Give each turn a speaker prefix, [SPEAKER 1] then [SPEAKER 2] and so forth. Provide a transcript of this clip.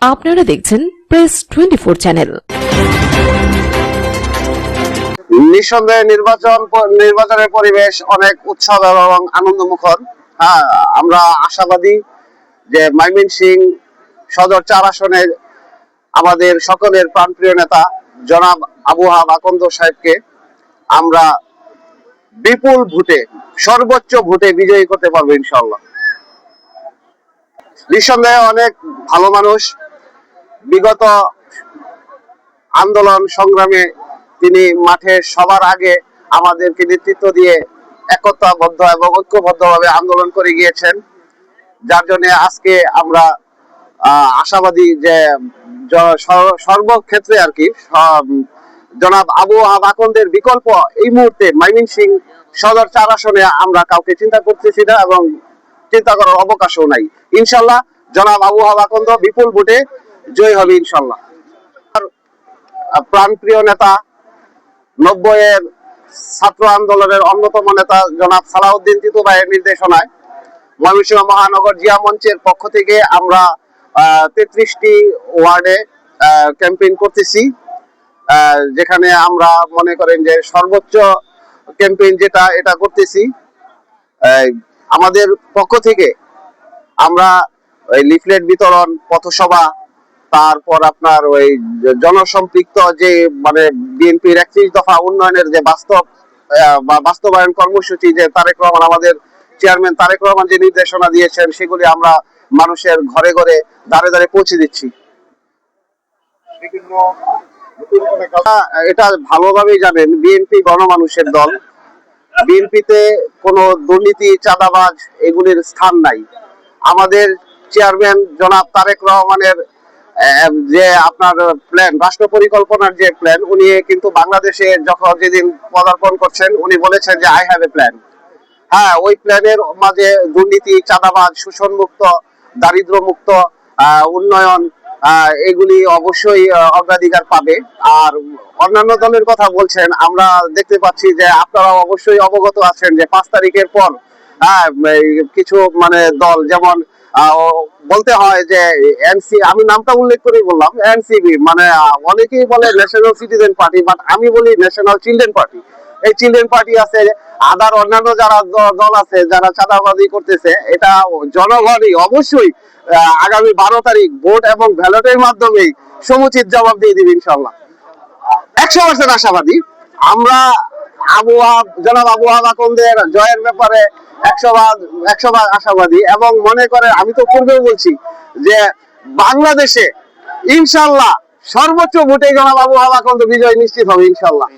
[SPEAKER 1] আপনারা দেখছেন press 24 channel.
[SPEAKER 2] নিঃসন্দেহে নির্বাচনের পরিবেশ অনেক উৎসব এবং আনন্দমুখর। হ্যাঁ, আমরা আশাবাদী যে ময়মনসিংহ সদর 4 আসনে আমাদের সকলের প্রাণপ্রিয় নেতা জনাব আবু ওহাব আকন্দ সাহেবকে আমরা বিপুল ভোটে, সর্বোচ্চ ভোটে বিজয়ী করতে পারবো ইনশাআল্লাহ। নিঃসন্দেহে অনেক ভালো মানুষ, বিগত আন্দোলন সংগ্রামে তিনি মাঠে সবার আগে আমাদেরকে নেতৃত্ব দিয়ে একতাবদ্ধ এবং ঐক্যবদ্ধভাবে আন্দোলন করে গিয়েছেন, যার জন্য আজকে আমরা আশাবাদী যে সর্বক্ষেত্রে আর কি জনাব আবু ওহাব আকন্দের বিকল্প এই মুহূর্তে ময়মনসিংহ সদর 4 আসনে আমরা কাউকে চিন্তা করতেছি না এবং চিন্তা করার অবকাশও নাই। ইনশাল্লাহ জনাব আবু ওহাব আকন্দ বিপুল ভোটে জয় হবে ইনশাল্লাহ। প্রাণপ্রিয় নেতা, 90-এর ছাত্র আন্দোলনের অন্যতম নেতা জনাব সালাউদ্দিন তিতু ভাইয়ের নির্দেশনায় ময়মনসিংহ মহানগর জিয়া মঞ্চের পক্ষ থেকে আমরা 33টি ওয়ার্ডে ক্যাম্পেইন করতেছি, যেখানে আমরা মনে করেন যে সর্বোচ্চ ক্যাম্পেইন যেটা এটা করতেছি। আমাদের পক্ষ থেকে আমরা লিফলেট বিতরণ, পথসভা, তারপর আপনার ওই জনসম্পৃক্ত যে মানে বিএনপির 31 দফা উন্নয়নের যে বাস্তবায়ন কর্মসূচি যে তারেক রহমান আমাদের চেয়ারম্যান তারেক রহমান যে নির্দেশনা দিয়েছেন সেগুলি আমরা মানুষের ঘরে ঘরে দাঁড়ে দাঁড়ে পৌঁছে দিচ্ছি। এটা ভালোভাবেই জানেন, বিএনপি গণমানুষের দল। বিএনপিতে কোনো দুর্নীতি, চাঁদাবাজ এগুলির স্থান নাই। আমাদের চেয়ারম্যান জনাব তারেক রহমানের যে আপনার প্ল্যান, রাষ্ট্র পরিকল্পনার যে প্ল্যান, উনি কিন্তু বাংলাদেশে যখন যেদিন পদার্পণ করছেন উনি বলেছেন যে আই হ্যাভ এ প্ল্যান। হ্যাঁ, ওই প্ল্যানের মাঝে দুর্নীতি, চাঁদাবাজ, শোষণ মুক্ত, দারিদ্র মুক্ত উন্নয়ন এগুলি অবশ্যই অগ্রাধিকার পাবে। আর অন্যান্য দলের কথা বলছেন, আমরা দেখতে পাচ্ছি যে আপনারা অবশ্যই অবগত আছেন যে 5 তারিখের পর কিছু মানে দল, যেমন বলতে হয় যে আমি নামটা উল্লেখ করে বললাম এনসিবি, মানে অনেকেই বলে ন্যাশনাল সিটিজেন পার্টি, বাট আমি বলি ন্যাশনাল চিলড্রেন পার্টি। এই চিলড্রেন পার্টি আছে, আদার অন্যান্য যারা দল আছে যারা চাঁদাবাজি করতেছে, এটা জনগণই অবশ্যই আগামী 12 তারিখ ভোট এবং ব্যালটের মাধ্যমেই সমুচিত জবাব দিয়ে দিবে ইনশাল্লাহ। 100% আশাবাদী আমরা জনাব আবু ওহাব আকন্দের জয়ের ব্যাপারে 100% আশাবাদী। এবং মনে করেন, আমি তো পূর্বেও বলছি যে বাংলাদেশে ইনশাল্লাহ সর্বোচ্চ ভোটে জনাব আবু ওহাব আকন্দ বিজয় নিশ্চিত হবে ইনশাল্লাহ।